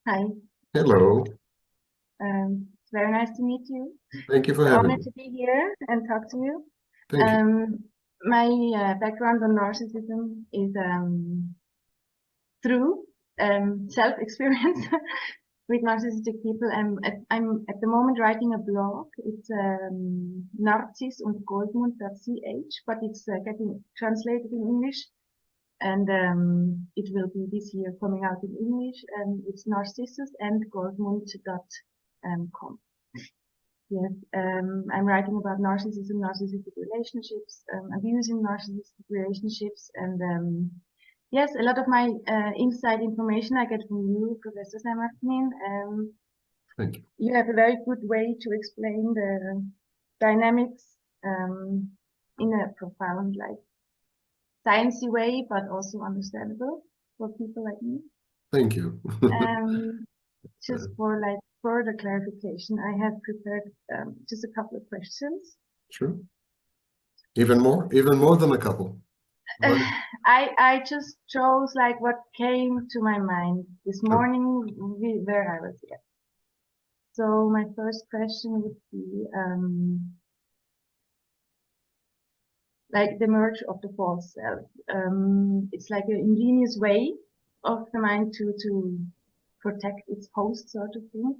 Hi, Hello. it's very nice to meet you. Thank you for It's an having honor me. to be here and talk to you. Thank you. My background on narcissism is through self-experience with narcissistic people. I'm at the moment writing a blog. It's Narciss und Goldmund.ch, but it's getting translated in English, and it will be this year coming out in English. It's Narcissus and Goldmund.com. Yes, I'm writing about narcissism, narcissistic relationships, abusing narcissistic relationships, and yes, a lot of my inside information I get from you, Professor Samartin. Thank you. You have a very good way to explain the dynamics in a profound, like, sciencey way, but also understandable for people like me. Thank you. Just for like further clarification, I have prepared just a couple of questions. Sure. Even more than a couple. I just chose like what came to my mind this morning where I was here. So my first question would be like the merge of the false self. It's like an ingenious way of the mind to protect its host, sort of thing.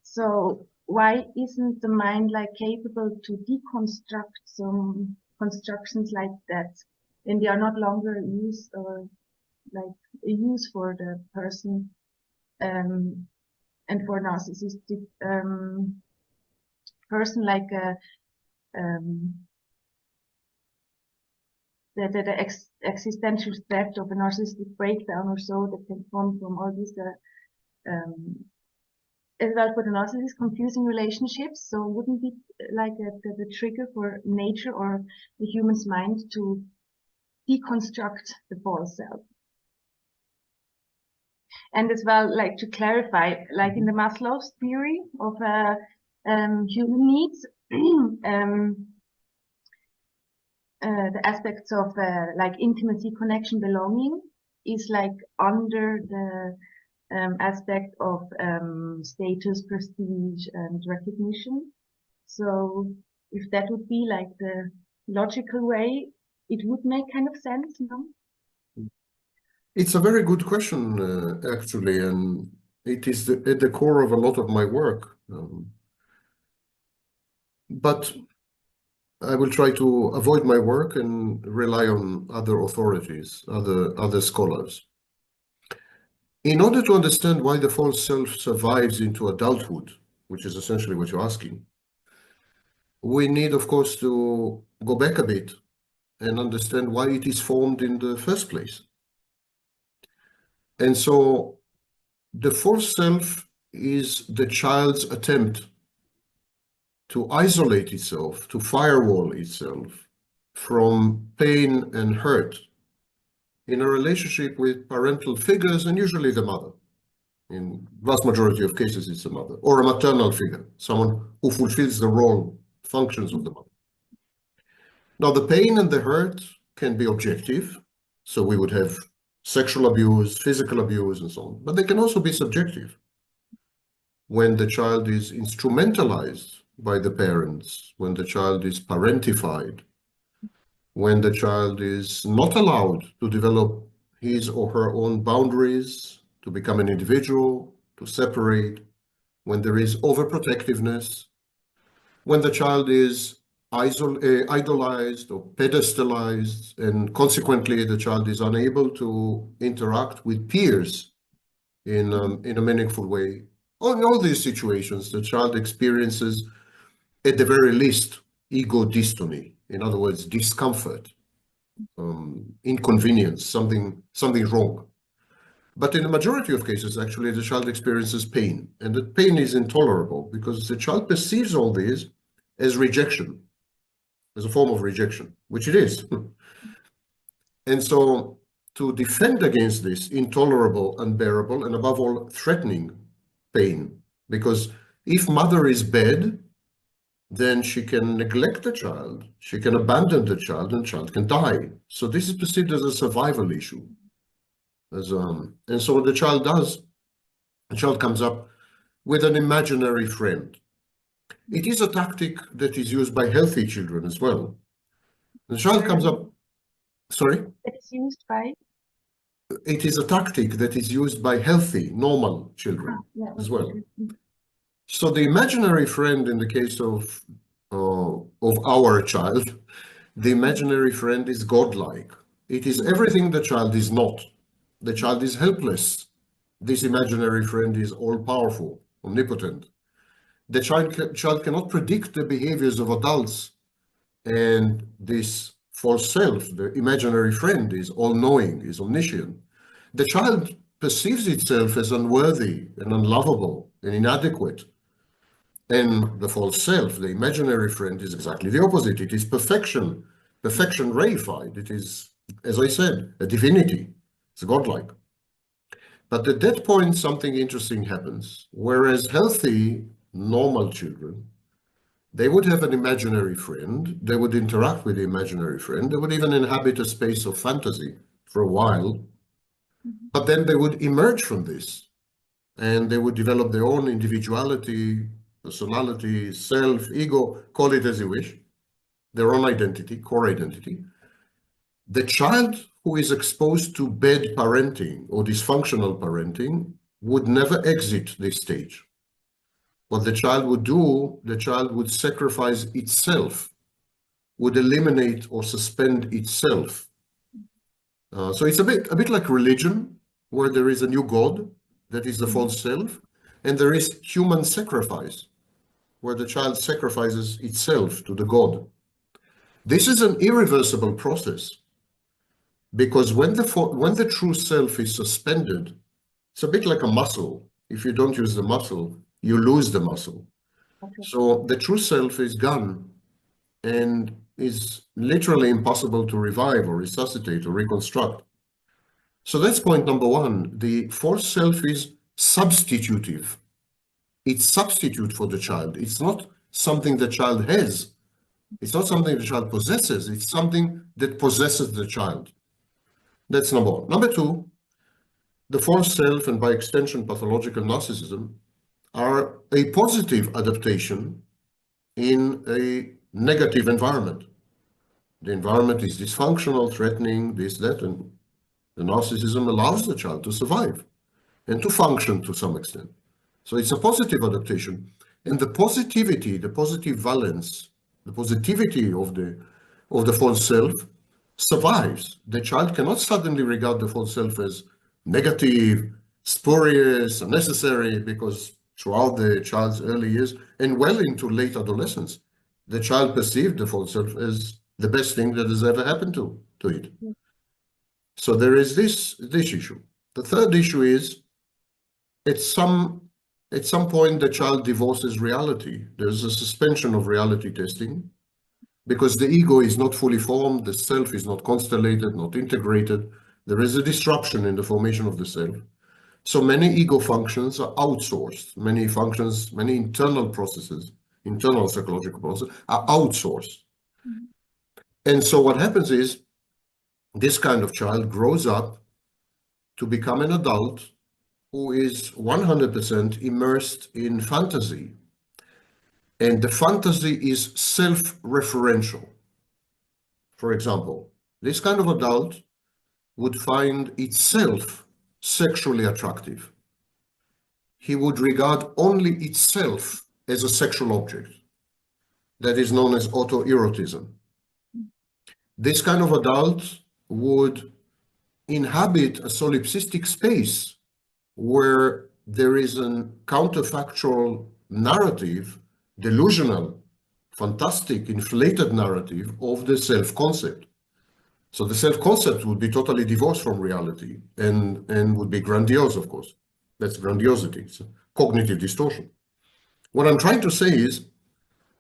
So why isn't the mind like capable to deconstruct some constructions like that when they are not longer used or like a use for the person and for narcissistic person, like the existential threat of a narcissistic breakdown or so that can come from all these as well for the narcissist, confusing relationships. So wouldn't it like the trigger for nature or the human's mind to deconstruct the false self? And as well, like to clarify, like in the Maslow's theory of human needs, the aspects of like intimacy, connection, belonging is like under the aspect of status, prestige, and recognition. So if that would be like the logical way, it would make kind of sense, no? It's a very good question, actually, and it is at the core of a lot of my work. But I will try to avoid my work and rely on other authorities, other scholars. In order to understand why the false self survives into adulthood, which is essentially what you're asking, we need, of course, to go back a bit and understand why it is formed in the first place. And so the false self is the child's attempt to isolate itself, to firewall itself from pain and hurt in a relationship with parental figures, and usually the mother. In vast majority of cases, it's the mother, or a maternal figure, someone who fulfills the role, functions of the mother. Now, the pain and the hurt can be objective, so we would have sexual abuse, physical abuse, and so on, but they can also be subjective. When the child is instrumentalized by the parents, when the child is parentified, when the child is not allowed to develop his or her own boundaries, to become an individual, to separate, when there is overprotectiveness, when the child is idolized or pedestalized, and consequently the child is unable to interact with peers in a meaningful way. In all these situations, the child experiences, at the very least, ego dystony. In other words, discomfort, inconvenience, something wrong. But in the majority of cases, actually, the child experiences pain, and that pain is intolerable because the child perceives all this as rejection, as a form of rejection, which it is. And so to defend against this intolerable, unbearable, and above all, threatening pain, because if mother is bad, then she can neglect the child, she can abandon the child, and the child can die. So this is perceived as a survival issue. And so what the child does, the child comes up with an imaginary friend. It is a tactic that is used by healthy children as well. The child comes up, sorry? It is used by? It is a tactic that is used by healthy, normal children as well. So the imaginary friend in the case of our child, the imaginary friend is godlike. It is everything the child is not. The child is helpless. This imaginary friend is all-powerful, omnipotent. The child cannot predict the behaviors of adults, and this false self, the imaginary friend, is all-knowing, is omniscient. The child perceives itself as unworthy and unlovable and inadequate. And the false self, the imaginary friend, is exactly the opposite. It is perfection, perfection reified. It is, as I said, a divinity. It's godlike. But at that point, something interesting happens. Whereas healthy, normal children, they would have an imaginary friend, they would interact with the imaginary friend, they would even inhabit a space of fantasy for a while, but then they would emerge from this, and they would develop their own individuality, personality, self, ego, call it as you wish, their own identity, core identity. The child who is exposed to bad parenting or dysfunctional parenting would never exit this stage. What the child would do, the child would sacrifice itself, would eliminate or suspend itself. So it's a bit like religion, where there is a new God, that is the false self, and there is human sacrifice, where the child sacrifices itself to the God. This is an irreversible process, because when the true self is suspended, it's a bit like a muscle. If you don't use the muscle, you lose the muscle. Okay. So the true self is gone and is literally impossible to revive or resuscitate or reconstruct. So that's point number one. The false self is substitutive. It's substitute for the child. It's not something the child has. It's not something the child possesses. It's something that possesses the child. That's number one. Number two, the false self, and by extension pathological narcissism, are a positive adaptation in a negative environment. The environment is dysfunctional, threatening, this, that, and the narcissism allows the child to survive and to function to some extent. So it's a positive adaptation. And the positivity, the positive valence, the positivity of the false self survives. The child cannot suddenly regard the false self as negative, spurious, unnecessary, because throughout the child's early years and well into late adolescence, the child perceived the false self as the best thing that has ever happened to it. So there is this issue. The third issue is at some point the child divorces reality. There's a suspension of reality testing because the ego is not fully formed, the self is not constellated, not integrated. There is a disruption in the formation of the self. So many ego functions are outsourced. Many functions, many internal processes, internal psychological processes are outsourced. And so what happens is this kind of child grows up to become an adult who is 100% immersed in fantasy. And the fantasy is self-referential. For example, this kind of adult would find itself sexually attractive. He would regard only itself as a sexual object. That is known as autoerotism. This kind of adult would inhabit a solipsistic space where there is a counterfactual narrative, delusional, fantastic, inflated narrative of the self-concept. So the self-concept would be totally divorced from reality and would be grandiose, of course. That's grandiosity. It's a cognitive distortion. What I'm trying to say is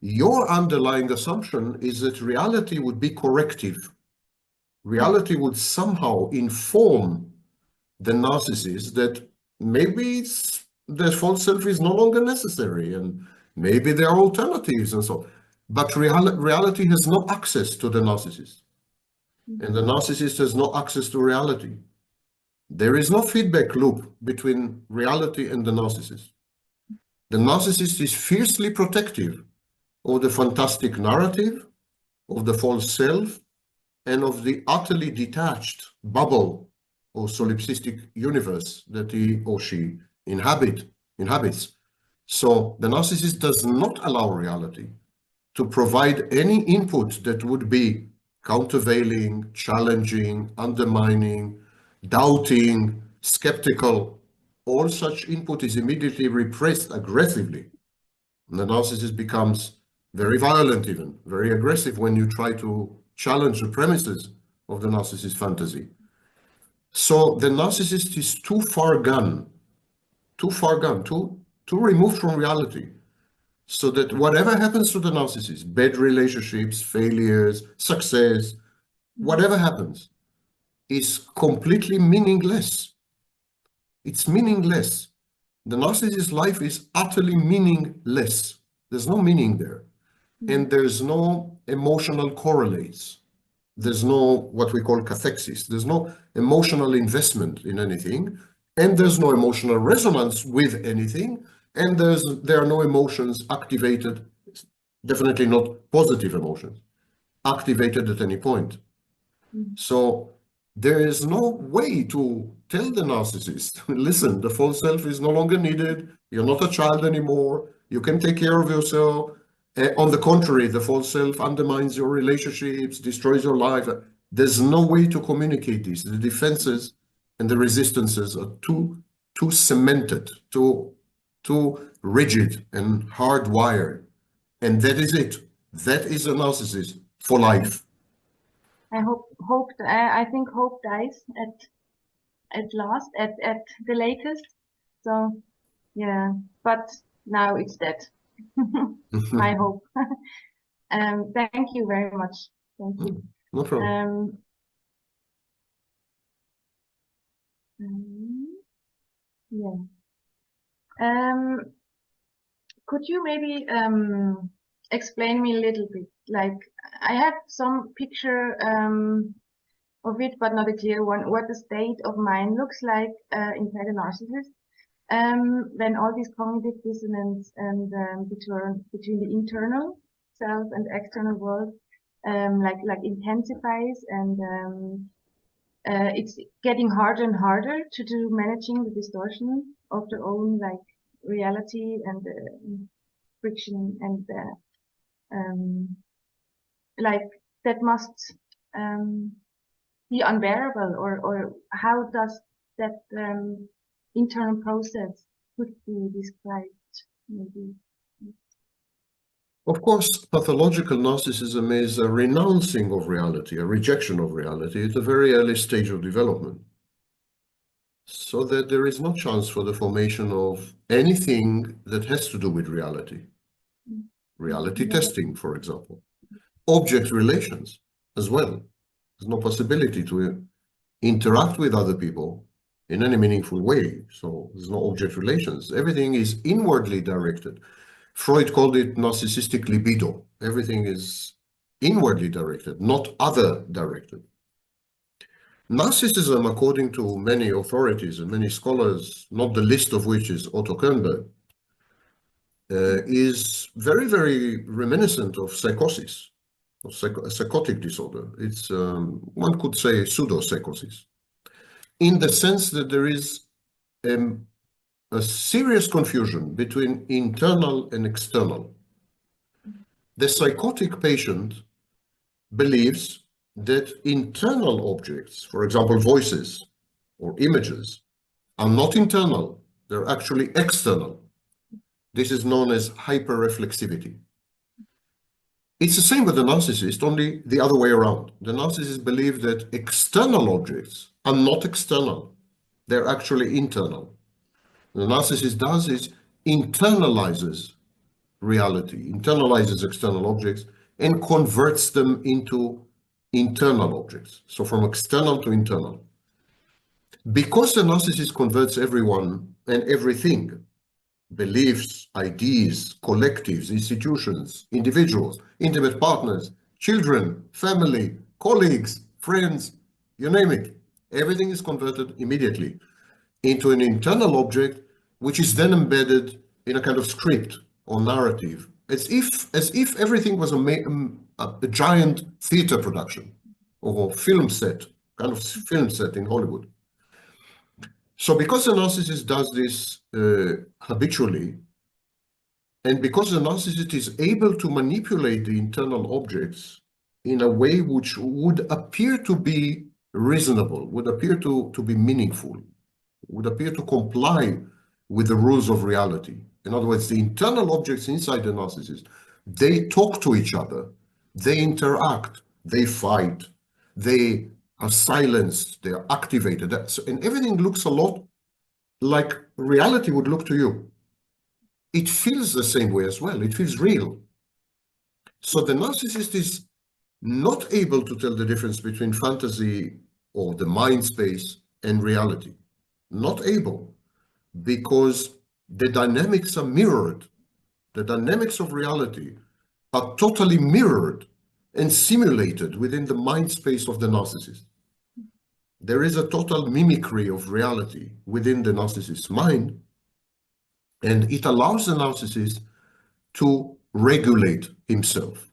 your underlying assumption is that reality would be corrective. Reality would somehow inform the narcissist that maybe the false self is no longer necessary and maybe there are alternatives and so on. But reality has no access to the narcissist. And the narcissist has no access to reality. There is no feedback loop between reality and the narcissist. The narcissist is fiercely protective of the fantastic narrative, of the false self, and of the utterly detached bubble or solipsistic universe that he or she inhabits. So the narcissist does not allow reality to provide any input that would be countervailing, challenging, undermining, doubting, skeptical. All such input is immediately repressed aggressively. And the narcissist becomes very violent, even very aggressive when you try to challenge the premises of the narcissist fantasy. So the narcissist is too far gone, too removed from reality, so that whatever happens to the narcissist, bad relationships, failures, success, whatever happens, is completely meaningless. It's meaningless. The narcissist's life is utterly meaningless. There's no meaning there. And there's no emotional correlates. There's no what we call cathexis. There's no emotional investment in anything. And there's no emotional resonance with anything. And there are no emotions activated, definitely not positive emotions, activated at any point. So there is no way to tell the narcissist, listen, the false self is no longer needed. You're not a child anymore. You can take care of yourself. On the contrary, the false self undermines your relationships, destroys your life. There's no way to communicate this. The defenses and the resistances are too cemented, too rigid and hardwired. And that is it. That is a narcissist for life. I think hope dies at last, at the latest. So yeah, but now it's dead. I hope. Thank you very much. Thank you. No problem. Yeah. Could you maybe explain me a little bit? Like, I have some picture of it, but not a clear one. What the state of mind looks like inside a narcissist. When all these cognitive dissonance and between the internal self and external world like intensifies, and it's getting harder and harder to do managing the distortion of their own like reality and friction, and like that must be unbearable, or how does that internal process could be described, maybe? Of course, pathological narcissism is a renouncing of reality, a rejection of reality at a very early stage of development, so that there is no chance for the formation of anything that has to do with reality. Reality testing, for example. Object relations as well. There's no possibility to interact with other people in any meaningful way. So there's no object relations. Everything is inwardly directed. Freud called it narcissistic libido. Everything is inwardly directed, not other directed. Narcissism, according to many authorities and many scholars, not the least of which is Otto Kernberg, is very, very reminiscent of psychosis, of a psychotic disorder. It's, one could say, pseudo-psychosis, in the sense that there is a serious confusion between internal and external. The psychotic patient believes that internal objects, for example, voices or images, are not internal, they're actually external. This is known as hyperreflexivity. It's the same with the narcissist, only the other way around. The narcissist believes that external objects are not external, they're actually internal. The narcissist does is internalizes reality, internalizes external objects, and converts them into internal objects. So from external to internal. Because the narcissist converts everyone and everything, beliefs, ideas, collectives, institutions, individuals, intimate partners, children, family, colleagues, friends, you name it, Everything is converted immediately into an internal object, which is then embedded in a kind of script or narrative, as if everything was a giant theater production or film set, kind of film set in Hollywood. So because the narcissist does this habitually, and because the narcissist is able to manipulate the internal objects in a way which would appear to be reasonable, would appear to be meaningful, would appear to comply with the rules of reality. In other words, the internal objects inside the narcissist, they talk to each other, they interact, they fight, they are silenced, they are activated, and everything looks a lot like reality would look to you. It feels the same way as well. It feels real. So the narcissist is not able to tell the difference between fantasy or the mind space and reality. Not able, because the dynamics are mirrored. The dynamics of reality are totally mirrored and simulated within the mind space of the narcissist. There is a total mimicry of reality within the narcissist's mind, and it allows the narcissist to regulate himself.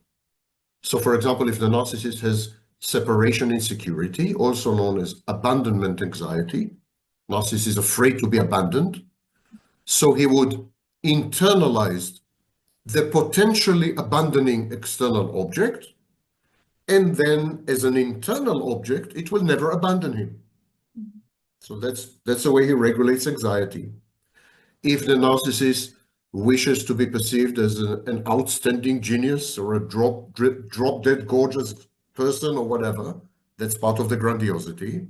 So, for example, if the narcissist has separation insecurity, also known as abandonment anxiety, narcissist is afraid to be abandoned, so he would internalize the potentially abandoning external object, and then as an internal object, it will never abandon him. So that's the way he regulates anxiety. If the narcissist wishes to be perceived as an outstanding genius or a drop-dead gorgeous person or whatever, that's part of the grandiosity.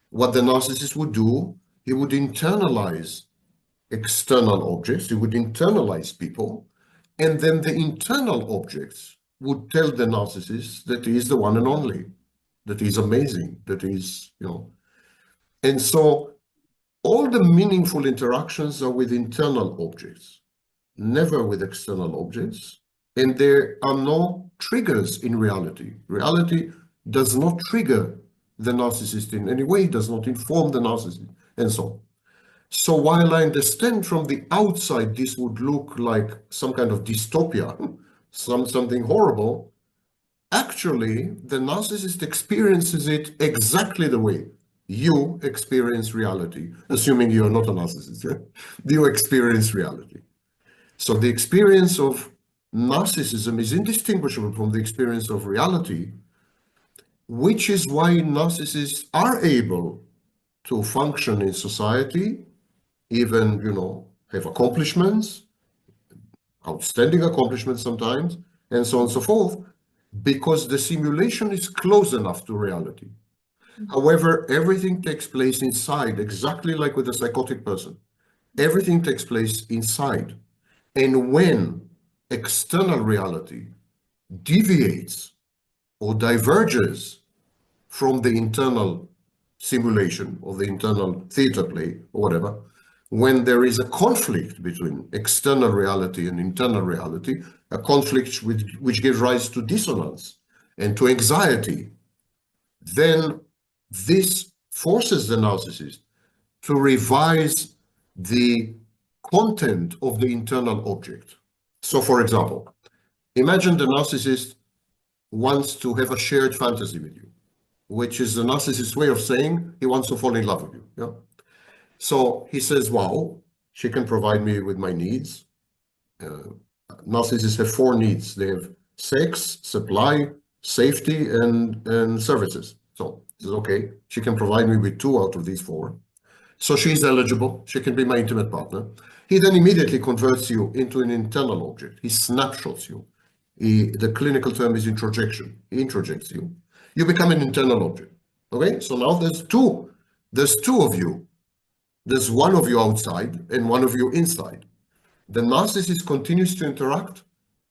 What the narcissist would do, he would internalize external objects, he would internalize people, and then the internal objects would tell the narcissist that he is the one and only, that he's amazing, that he's, And so all the meaningful interactions are with internal objects, never with external objects, and there are no triggers in reality. Reality does not trigger the narcissist in any way, does not inform the narcissist, and so on. So while I understand from the outside this would look like some kind of dystopia, something horrible, actually the narcissist experiences it exactly the way you experience reality, assuming you're not a narcissist. Yeah? You experience reality. So the experience of narcissism is indistinguishable from the experience of reality, which is why narcissists are able to function in society, even, have accomplishments, outstanding accomplishments sometimes, and so on and so forth, because the simulation is close enough to reality. However, everything takes place inside, exactly like with a psychotic person. Everything takes place inside. And when external reality deviates or diverges from the internal simulation or the internal theater play or whatever, when there is a conflict between external reality and internal reality, a conflict which gives rise to dissonance and to anxiety, then this forces the narcissist to revise the content of the internal object. So, for example, imagine the narcissist wants to have a shared fantasy with you, which is the narcissist's way of saying he wants to fall in love with you. Yeah? So he says, wow, she can provide me with my needs. Narcissists have 4 needs. They have sex, supply, safety, and services. So he says, okay, she can provide me with 2 out of these 4. So she's eligible. She can be my intimate partner. He then immediately converts you into an internal object. He snapshots you. The clinical term is introjection. He introjects you. You become an internal object. Okay, so now there's two of you. There's one of you outside and one of you inside. The narcissist continues to interact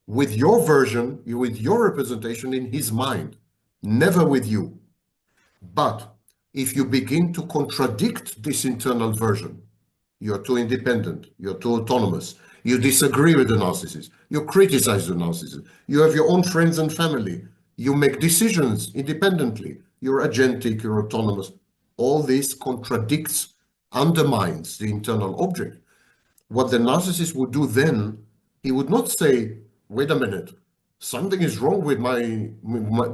with your version, with your representation in his mind, never with you. But if you begin to contradict this internal version, you're too independent, you're too autonomous, you disagree with the narcissist, you criticize the narcissist, you have your own friends and family, you make decisions independently, you're agentic, you're autonomous. All this contradicts, undermines the internal object. What the narcissist would do then, he would not say, wait a minute, something is wrong with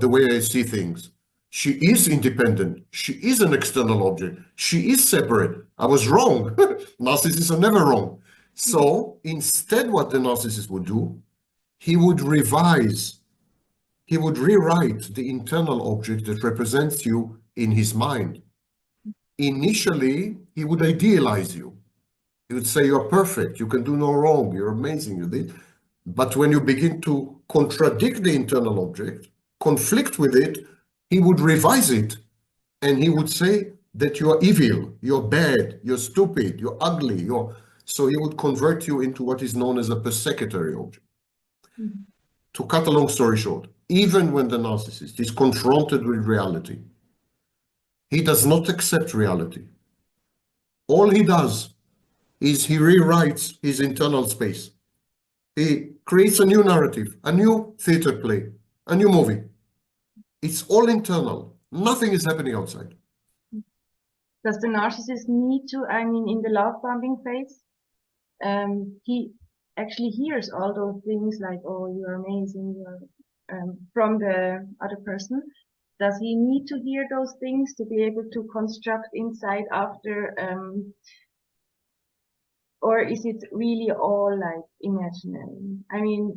the way I see things. She is independent. She is an external object. She is separate. I was wrong. Narcissists are never wrong. So instead, what the narcissist would do, he would revise, he would rewrite the internal object that represents you in his mind. Initially, he would idealize you. He would say, you're perfect, you can do no wrong, you're amazing, you did. But when you begin to contradict the internal object, conflict with it, he would revise it, and he would say that you are evil, you're bad, you're stupid, you're ugly, so he would convert you into what is known as a persecutory object. Mm-hmm. To cut a long story short, even when the narcissist is confronted with reality, he does not accept reality. All he does is he rewrites his internal space. He creates a new narrative, a new theater play, a new movie. It's all internal. Nothing is happening outside. Does the narcissist need to, in the love bombing phase, he actually hears all those things like, oh, you're amazing, from the other person. Does he need to hear those things to be able to construct insight after, or is it really all like imaginary?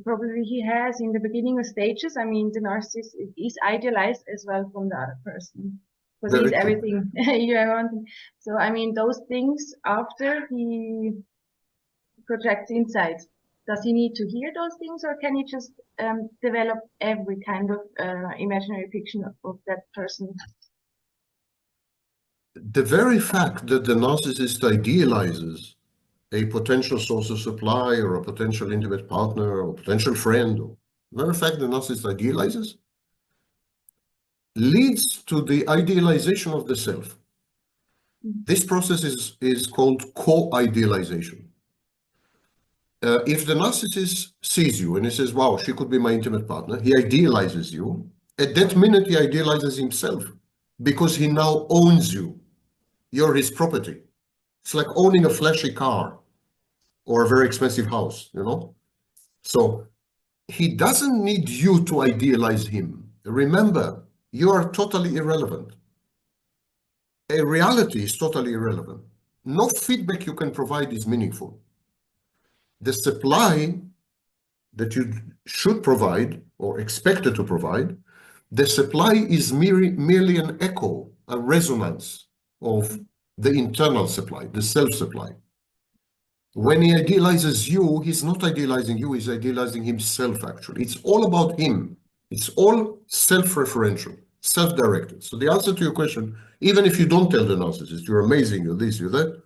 Probably he has in the beginning of stages, the narcissist is idealized as well from the other person. Because he's everything you want. So, those things after he projects insight, does he need to hear those things, or can he just develop every kind of imaginary fiction of that person? The very fact that the narcissist idealizes a potential source of supply or a potential intimate partner or potential friend, or the very fact the narcissist idealizes, leads to the idealization of the self. This process is called co-idealization. If the narcissist sees you and he says, wow, she could be my intimate partner, he idealizes you. At that minute, he idealizes himself because he now owns you. You're his property. It's like owning a flashy car or a very expensive house, So he doesn't need you to idealize him. Remember, you are totally irrelevant. A reality is totally irrelevant. No feedback you can provide is meaningful. The supply that you should provide or expected to provide, the supply is merely an echo, a resonance of the internal supply, the self-supply. When he idealizes you, he's not idealizing you, he's idealizing himself, actually. It's all about him. It's all self-referential, self-directed. So the answer to your question, even if you don't tell the narcissist, you're amazing, you're this, you're that,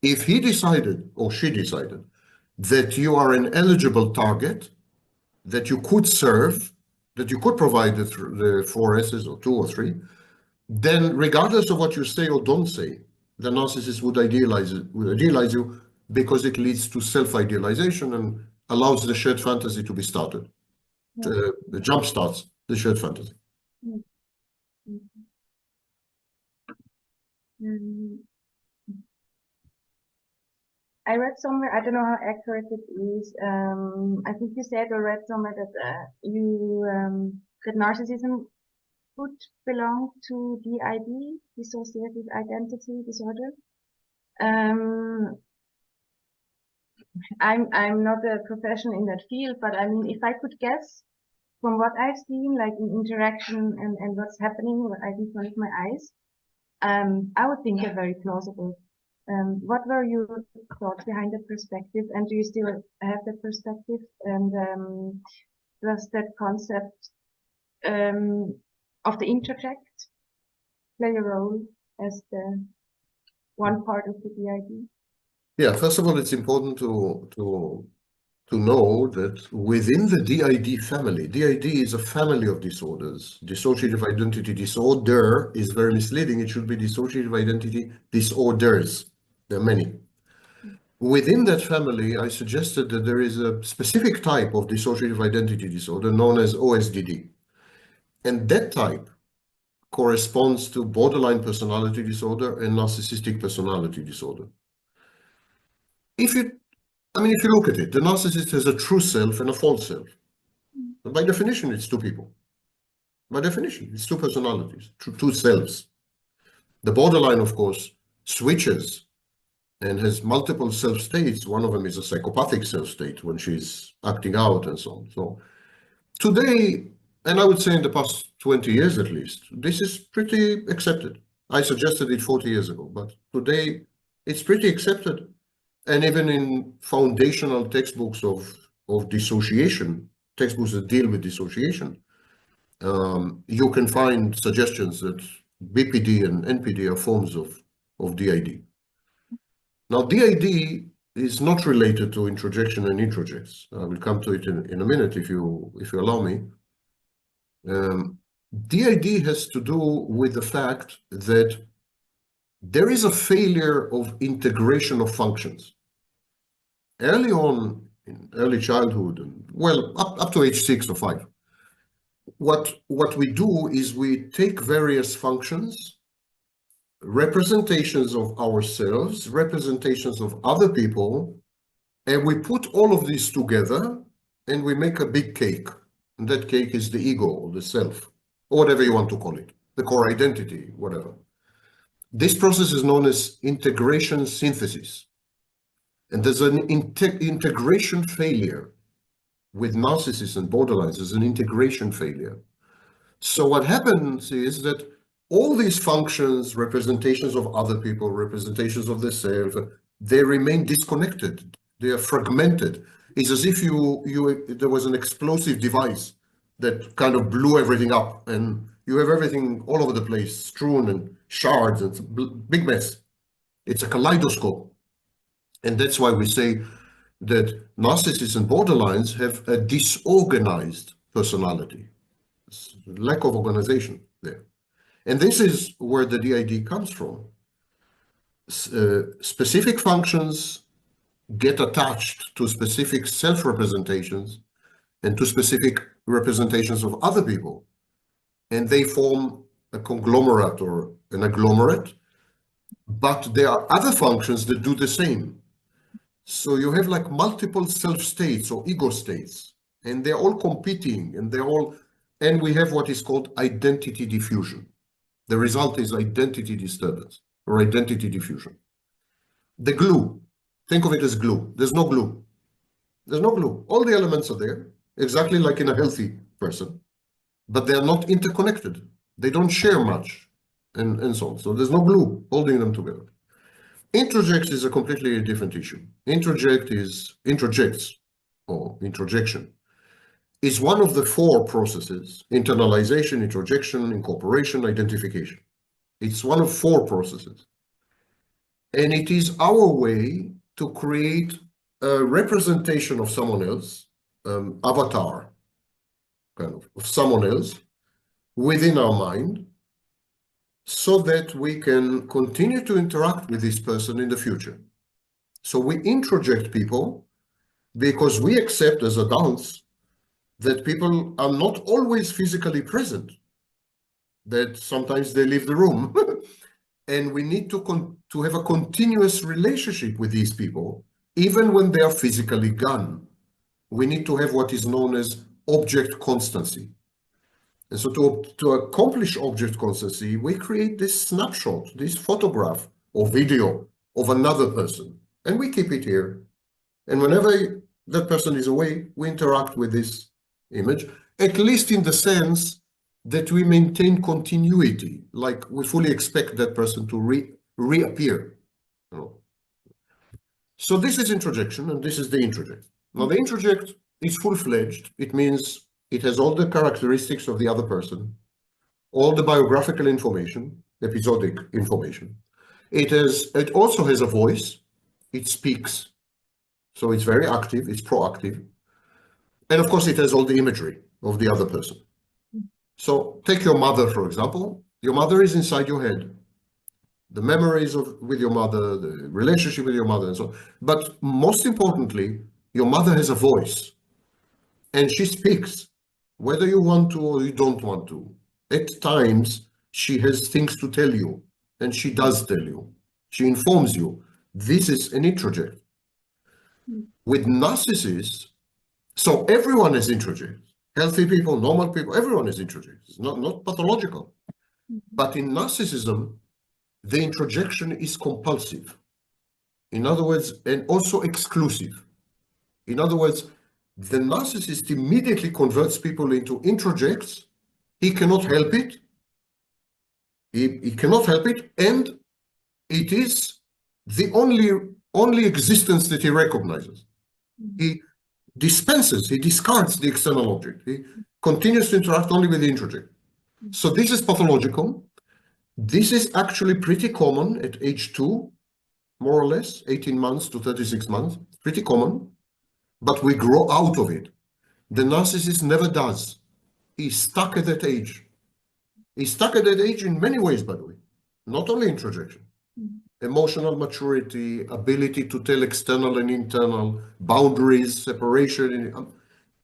if he decided, or she decided, that you are an eligible target, that you could serve, that you could provide the 4 S's or 2 or 3, then regardless of what you say or don't say, the narcissist would idealize you because it leads to self-idealization and allows the shared fantasy to be started. The jump starts the shared fantasy. I read somewhere, I don't know how accurate it is. I think you said or read somewhere that that narcissism would belong to DID, dissociative identity disorder. I'm not a professional in that field, but if I could guess from what I've seen, like in interaction and what's happening right in front of my eyes, I would think they're very plausible. What were your thoughts behind that perspective, and do you still have that perspective? And does that concept of the interject play a role as the one part of the DID? Yeah, first of all, it's important to know that within the DID family, DID is a family of disorders. Dissociative identity disorder is very misleading. It should be dissociative identity disorders. There are many. Within that family, I suggested that there is a specific type of dissociative identity disorder known as OSDD. And that type corresponds to borderline personality disorder and narcissistic personality disorder. If you look at it, the narcissist has a true self and a false self. And by definition, it's two people. By definition, it's two personalities, two selves. The borderline, of course, switches and has multiple self-states. One of them is a psychopathic self-state when she's acting out and so on. So today, and I would say in the past 20 years at least, this is pretty accepted. I suggested it 40 years ago, but today it's pretty accepted. And even in foundational textbooks of dissociation, textbooks that deal with dissociation, you can find suggestions that BPD and NPD are forms of DID. Now, DID is not related to introjection and introjects. I will come to it in a minute if you allow me. DID has to do with the fact that there is a failure of integration of functions. Early on, in early childhood, and well, up to age 6 or 5, what we do is we take various functions, representations of ourselves, representations of other people, and we put all of these together and we make a big cake. And that cake is the ego or the self, or whatever you want to call it, the core identity, whatever. This process is known as integration synthesis. And there's an integration failure with narcissists and borderlines. There's an integration failure. So what happens is that all these functions, representations of other people, representations of the self, they remain disconnected. They are fragmented. It's as if there was an explosive device that kind of blew everything up, and you have everything all over the place, strewn and shards, and it's a big mess. It's a kaleidoscope. And that's why we say that narcissists and borderlines have a disorganized personality. It's lack of organization there. And this is where the DID comes from. Specific functions get attached to specific self-representations and to specific representations of other people. And they form a conglomerate or an agglomerate, but there are other functions that do the same. So you have like multiple self-states or ego states, and they're all competing, and we have what is called identity diffusion. The result is identity disturbance or identity diffusion. The glue, think of it as glue. There's no glue. There's no glue. All the elements are there, exactly like in a healthy person, but they are not interconnected. They don't share much, and so on. So there's no glue holding them together. Introjects is a completely different issue. Introjects or introjection is one of the 4 processes: internalization, introjection, incorporation, identification. It's one of 4 processes. And it is our way to create a representation of someone else, avatar, kind of someone else within our mind, so that we can continue to interact with this person in the future. So we introject people because we accept as adults that people are not always physically present, that sometimes they leave the room, and we need to have a continuous relationship with these people, even when they are physically gone. We need to have what is known as object constancy. And so to accomplish object constancy, we create this snapshot, this photograph or video of another person, and we keep it here. And whenever that person is away, we interact with this image, at least in the sense that we maintain continuity, like we fully expect that person to reappear. So this is introjection, and this is the introject. Now the introject is full-fledged. It means it has all the characteristics of the other person, all the biographical information, episodic information. It also has a voice. It speaks. So it's very active, it's proactive. And of course, it has all the imagery of the other person. So take your mother, for example. Your mother is inside your head. The memories with your mother, the relationship with your mother, and so on. But most importantly, your mother has a voice. And she speaks, whether you want to or you don't want to. At times, She has things to tell you, and she does tell you. She informs you. This is an introject. With narcissists, so everyone is introject. Healthy people, normal people, everyone is introject. It's not pathological. But in narcissism, the introjection is compulsive. In other words, and also exclusive. In other words, the narcissist immediately converts people into introjects. He cannot help it. He cannot help it, and it is the only existence that he recognizes. He dispenses, he discards the external object. He continues to interact only with the introject. So this is pathological. This is actually pretty common at age 2, more or less, 18 months to 36 months, pretty common, but we grow out of it. The narcissist never does. He's stuck at that age. He's stuck at that age in many ways, by the way, not only introjection. Emotional maturity, ability to tell external and internal, boundaries, separation,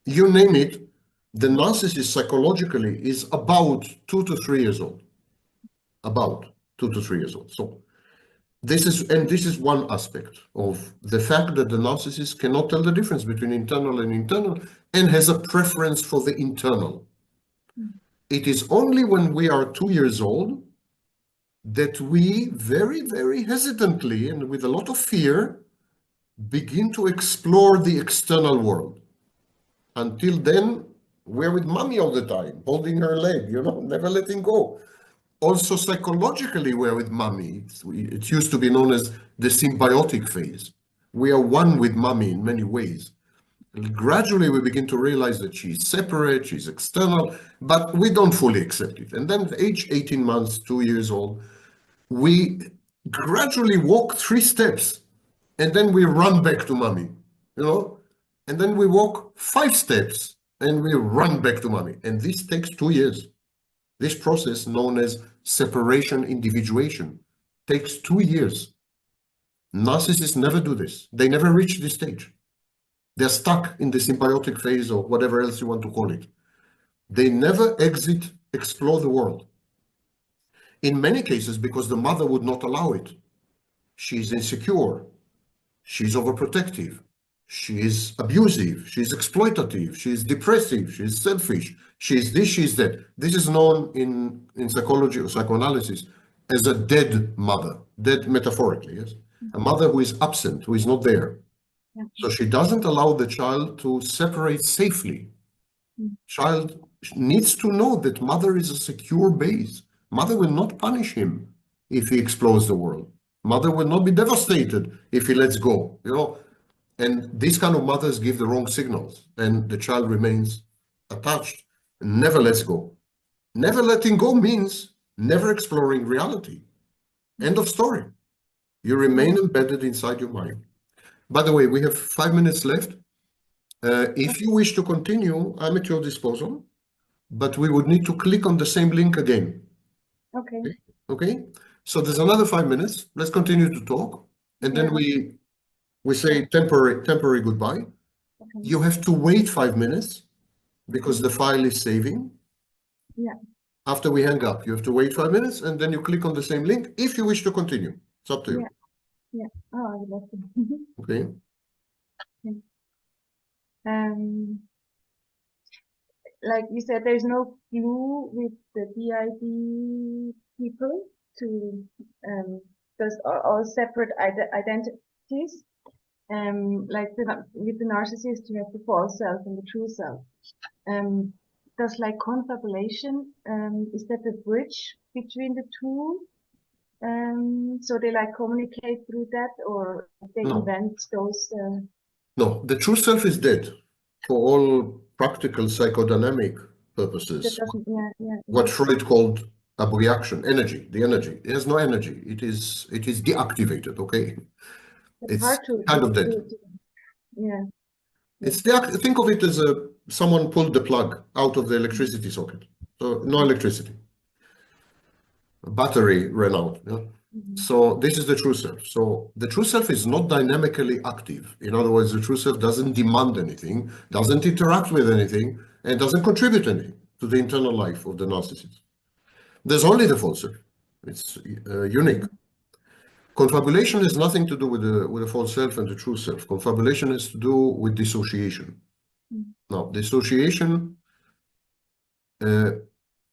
you name it, the narcissist psychologically is about 2 to 3 years old. About 2 to 3 years old. So this is one aspect of the fact that the narcissist cannot tell the difference between internal and has a preference for the internal. It is only when we are 2 years old that we very, very hesitantly and with a lot of fear begin to explore the external world. Until then, we're with mommy all the time, holding her leg, never letting go. Also psychologically, we're with mommy. It used to be known as the symbiotic phase. We are one with mommy in many ways. And gradually, we begin to realize that she's separate, she's external, but we don't fully accept it. And then at age 18 months, 2 years old, we gradually walk 3 steps, and then we run back to mommy, and then we walk 5 steps, and we run back to mommy. And this takes 2 years. This process, known as separation individuation, takes 2 years. Narcissists never do this. They never reach this stage. They're stuck in the symbiotic phase or whatever else you want to call it. They never explore the world. In many cases, because the mother would not allow it. She's insecure. She's overprotective. She is abusive. She's exploitative. She's depressive. She's selfish. She's this, she's that. This is known in psychology or psychoanalysis as a dead mother. Dead metaphorically, yes? A mother who is absent, who is not there. Yeah. So she doesn't allow the child to separate safely. Child needs to know that mother is a secure base. Mother will not punish him if he explores the world. Mother will not be devastated if he lets go, And these kind of mothers give the wrong signals, and the child remains attached and never lets go. Never letting go means never exploring reality. End of story. You remain embedded inside your mind. By the way, we have 5 minutes left. If you wish to continue, I'm at your disposal, but we would need to click on the same link again. Okay. Okay. So there's another 5 minutes. Let's continue to talk, and then we say temporary goodbye. Okay. You have to wait 5 minutes because the file is saving. Yeah. After we hang up, you have to wait 5 minutes, and then you click on the same link if you wish to continue. It's up to you. Yeah. Oh, I would love to. Okay. Like you said, there's no glue with the DID people to there's all separate identities. Like with the narcissist, you have the false self and the true self. Does like confabulation, is that the bridge between the two? So they like communicate through that, or they invent those? No, the true self is dead for all practical psychodynamic purposes. What Freud called abreaction, energy, the energy. It has no energy. It is deactivated, okay? It's kind of dead. It's think of it as someone pulled the plug out of the electricity socket. So no electricity. A battery ran out. Yeah? So this is the true self. So the true self is not dynamically active. In other words, the true self doesn't demand anything, doesn't interact with anything, and doesn't contribute anything to the internal life of the narcissist. There's only the false self. It's unique. Confabulation has nothing to do with the false self and the true self. Confabulation has to do with dissociation. Now, dissociation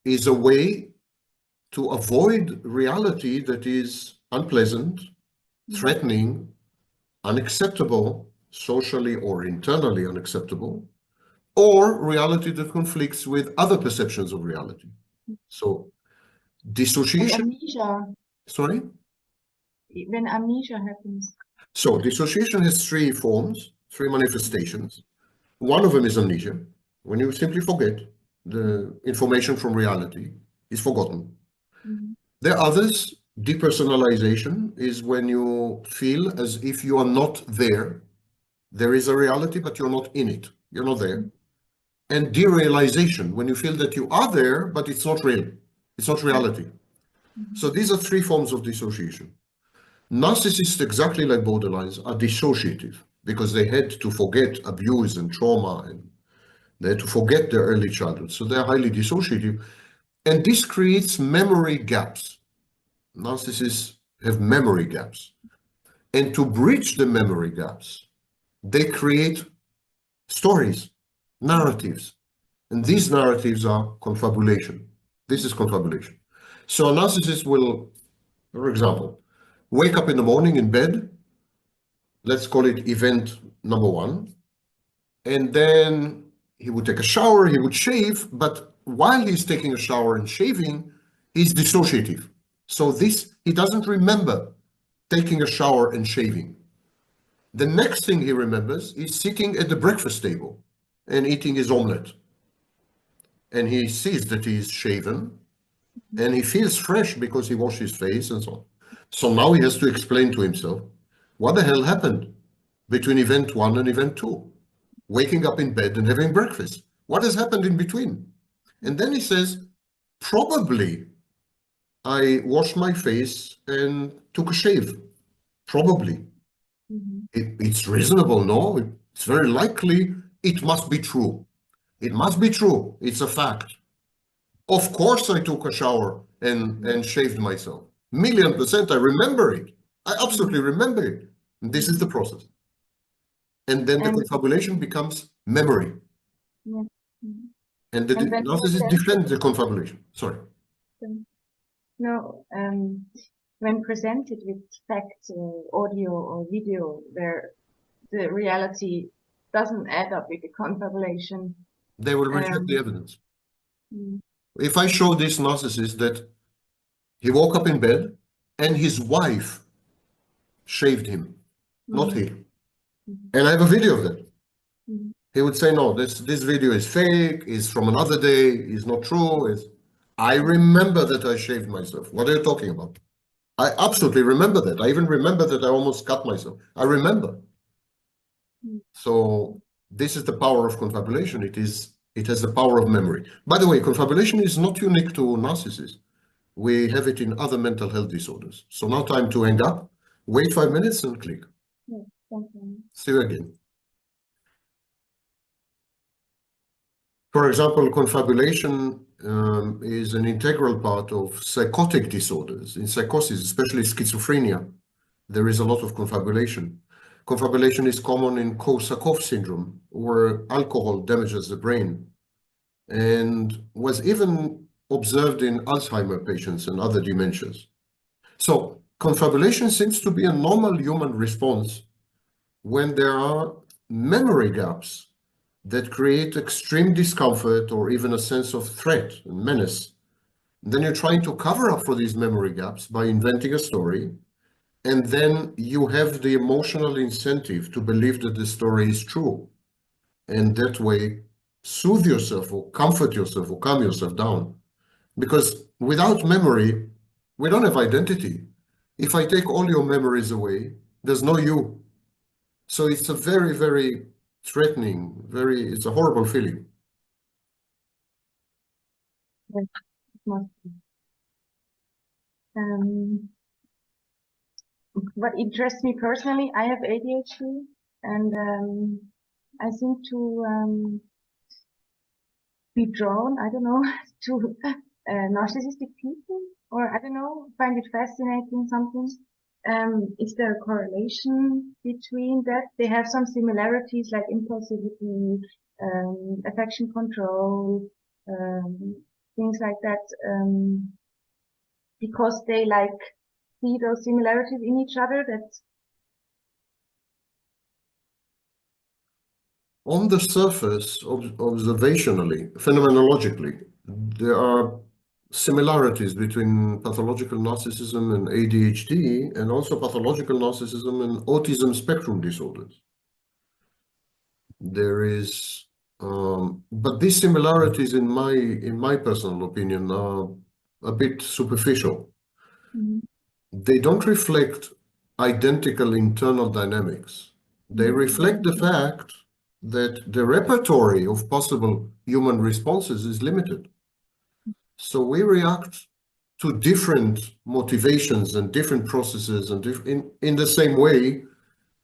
is a way to avoid reality that is unpleasant, threatening, unacceptable, socially or internally unacceptable, or reality that conflicts with other perceptions of reality. So dissociation. And amnesia. Sorry? When amnesia happens. So dissociation has three forms, three manifestations. One of them is amnesia, when you simply forget the information from reality is forgotten. There are others. Depersonalization is when you feel as if you are not there. There is a reality, but you're not in it. You're not there. And derealization, when you feel that you are there, but it's not real. It's not reality. So these are three forms of dissociation. Narcissists, exactly like borderlines, are dissociative because they had to forget abuse and trauma, and they had to forget their early childhood. So they're highly dissociative. And this creates memory gaps. Narcissists have memory gaps. And to bridge the memory gaps, they create stories, narratives. And these narratives are confabulation. This is confabulation. So a narcissist will, for example, wake up in the morning in bed, let's call it event number one, and then he would take a shower, he would shave, but while he's taking a shower and shaving, he's dissociative. So he doesn't remember taking a shower and shaving. The next thing he remembers is sitting at the breakfast table and eating his omelette. And he sees that he's shaven and he feels fresh because he washed his face and so on. So now he has to explain to himself, what the hell happened between event one and event two? Waking up in bed and having breakfast. What has happened in between? And then he says, probably I washed my face and took a shave. Probably. It's reasonable, no? It's very likely. It must be true. It must be true. It's a fact. Of course I took a shower and shaved myself. 1,000,000%, I remember it. I absolutely remember it. And this is the process. And then the confabulation becomes memory. Yeah. And the narcissist defends the confabulation. Sorry. No, when presented with facts, audio or video, where the reality doesn't add up with the confabulation, they will reject the evidence. If I show this narcissist that he woke up in bed and his wife shaved him, not he, and I have a video of that, he would say, no, this video is fake, is from another day, is not true. I remember that I shaved myself. What are you talking about? I absolutely remember that. I even remember that I almost cut myself. I remember. So this is the power of confabulation. It has the power of memory. By the way, confabulation is not unique to narcissists. We have it in other mental health disorders. So now time to hang up. Wait 5 minutes and click. Yes, thank you. See you again. For example, confabulation is an integral part of psychotic disorders. In psychosis, especially schizophrenia, there is a lot of confabulation. Confabulation is common in Korsakoff syndrome, where alcohol damages the brain, and was even observed in Alzheimer patients and other dementias. So confabulation seems to be a normal human response when there are memory gaps that create extreme discomfort or even a sense of threat and menace. Then you're trying to cover up for these memory gaps by inventing a story, and then you have the emotional incentive to believe that the story is true. And that way, soothe yourself or comfort yourself or calm yourself down. Because without memory, we don't have identity. If I take all your memories away, there's no you. So it's a very, very threatening, it's a horrible feeling. Yes, it must be. What interests me personally, I have ADHD, and I seem to be drawn, I don't know, to narcissistic people, or I don't know, find it fascinating something. Is there a correlation between that? They have some similarities like impulsivity, affection control, things like that, because they like see those similarities in each other. That on the surface, observationally, phenomenologically, there are similarities between pathological narcissism and ADHD, and also pathological narcissism and autism spectrum disorders. There is, but these similarities, in my personal opinion, are a bit superficial. They don't reflect identical internal dynamics. They reflect the fact that the repertoire of possible human responses is limited. So we react to different motivations and different processes and in the same way,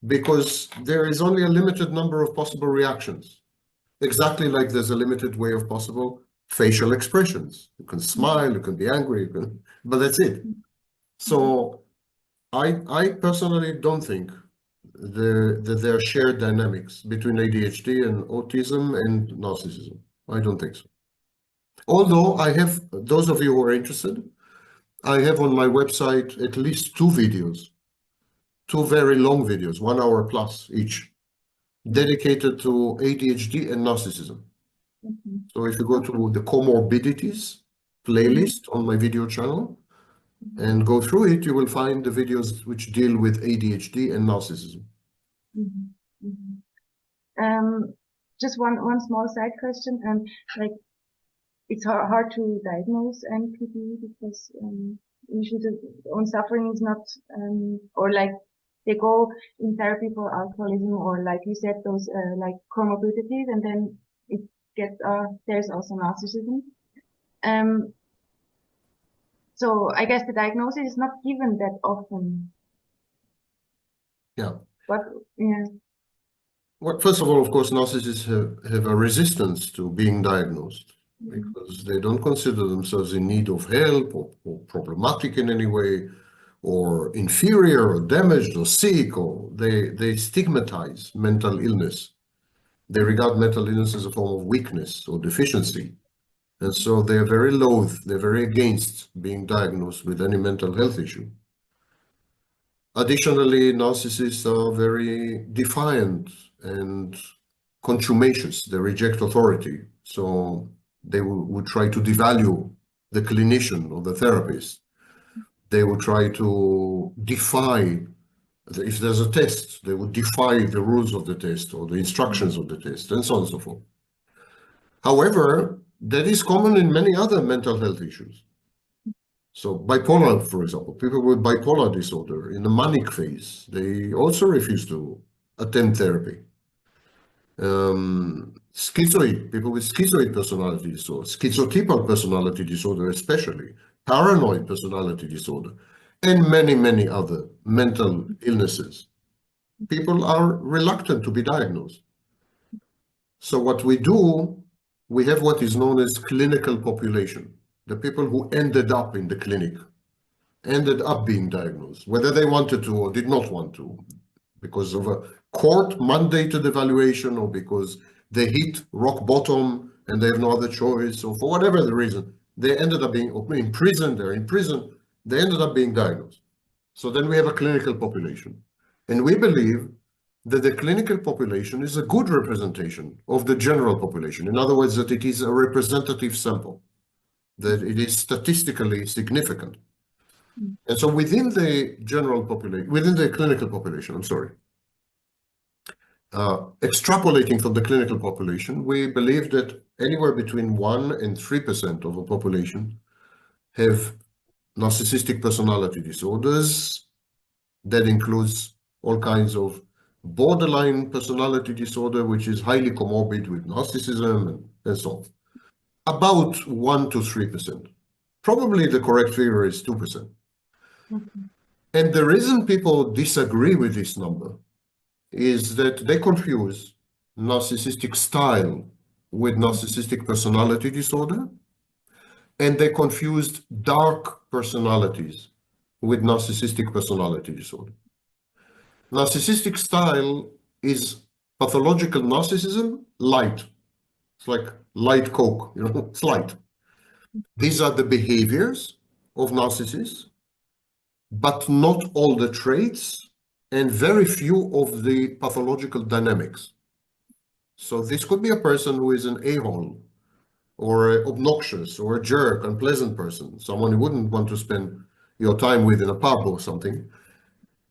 because there is only a limited number of possible reactions. Exactly like there's a limited way of possible facial expressions. You can smile, you can be angry, but that's it. So I personally don't think that there are shared dynamics between ADHD and autism and narcissism. I don't think so. Although I have, those of you who are interested, I have on my website at least two videos, two very long videos, 1 hour plus each, dedicated to ADHD and narcissism. So if you go to the comorbidities playlist on my video channel and go through it, you will find the videos which deal with ADHD and narcissism. Just one small side question, like it's hard to diagnose NPD because usually the own suffering is not, or like they go in therapy for alcoholism, or like you said, those like comorbidities, and then it gets there's also narcissism. So I guess the diagnosis is not given that often. Yeah. But yeah. Well, first of all, of course, narcissists have a resistance to being diagnosed because they don't consider themselves in need of help or problematic in any way, or inferior or damaged or sick, or they stigmatize mental illness. They regard mental illness as a form of weakness or deficiency. And so they're very loath, they're very against being diagnosed with any mental health issue. Additionally, narcissists are very defiant and contumacious. They reject authority. So they would try to devalue the clinician or the therapist. They would try to defy, if there's a test, they would defy the rules of the test or the instructions of the test, and so on and so forth. However, that is common in many other mental health issues. So bipolar, for example, people with bipolar disorder in the manic phase, they also refuse to attend therapy. Schizoid, people with schizoid personality disorder, schizotypal personality disorder especially, paranoid personality disorder, and many, many other mental illnesses. People are reluctant to be diagnosed. So what we do, we have what is known as clinical population. The people who ended up in the clinic, ended up being diagnosed, whether they wanted to or did not want to, because of a court-mandated evaluation or because they hit rock bottom and they have no other choice, or for whatever the reason, they ended up being in prison, they're in prison, they ended up being diagnosed. So then we have a clinical population. And we believe that the clinical population is a good representation of the general population. In other words, that it is a representative sample, that it is statistically significant. And so within the general population, within the clinical population, extrapolating from the clinical population, we believe that anywhere between 1% and 3% of the population have narcissistic personality disorders. That includes all kinds of borderline personality disorder, which is highly comorbid with narcissism and so on. About 1 to 3%. Probably the correct figure is 2%. And the reason people disagree with this number is that they confuse narcissistic style with narcissistic personality disorder, and they confused dark personalities with narcissistic personality disorder. Narcissistic style is pathological narcissism light. It's like light Coke, you know, it's light. These are the behaviors of narcissists, but not all the traits and very few of the pathological dynamics. So this could be a person who is an a-hole or obnoxious or a jerk, unpleasant person, someone you wouldn't want to spend your time with in a pub or something,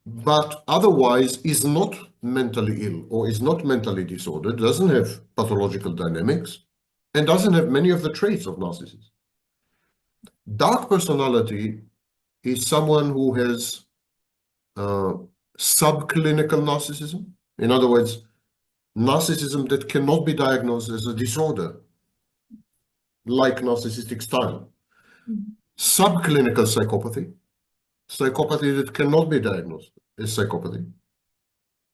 but otherwise is not mentally ill or is not mentally disordered, doesn't have pathological dynamics, and doesn't have many of the traits of narcissism. Dark personality is someone who has subclinical narcissism. In other words, narcissism that cannot be diagnosed as a disorder, like narcissistic style. Subclinical psychopathy, psychopathy that cannot be diagnosed as psychopathy,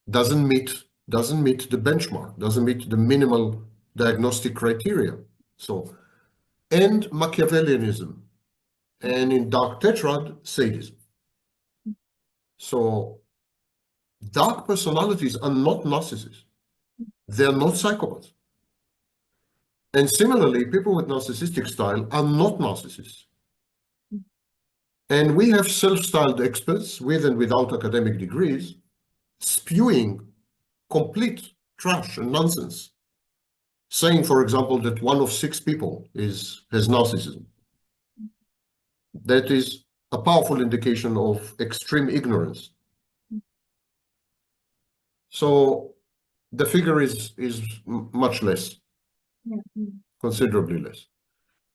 doesn't meet the benchmark, doesn't meet the minimal diagnostic criteria. So, and Machiavellianism, and in dark tetrad, sadism. So, dark personalities are not narcissists. They're not psychopaths. And similarly, people with narcissistic style are not narcissists. And we have self-styled experts with and without academic degrees spewing complete trash and nonsense, saying, for example, that 1 of 6 people has narcissism. That is a powerful indication of extreme ignorance. So the figure is much less, considerably less.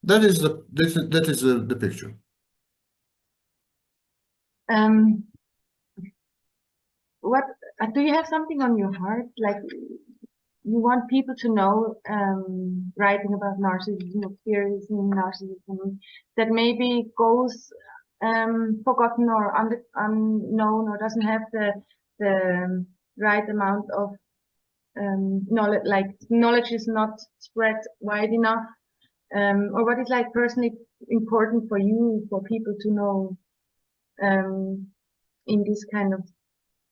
That is the picture. What do you have something on your heart? Like you want people to know, writing about narcissism, experiencing narcissism, that maybe goes forgotten or unknown or doesn't have the right amount of knowledge, like knowledge is not spread wide enough, or what is like personally important for you, for people to know in this kind of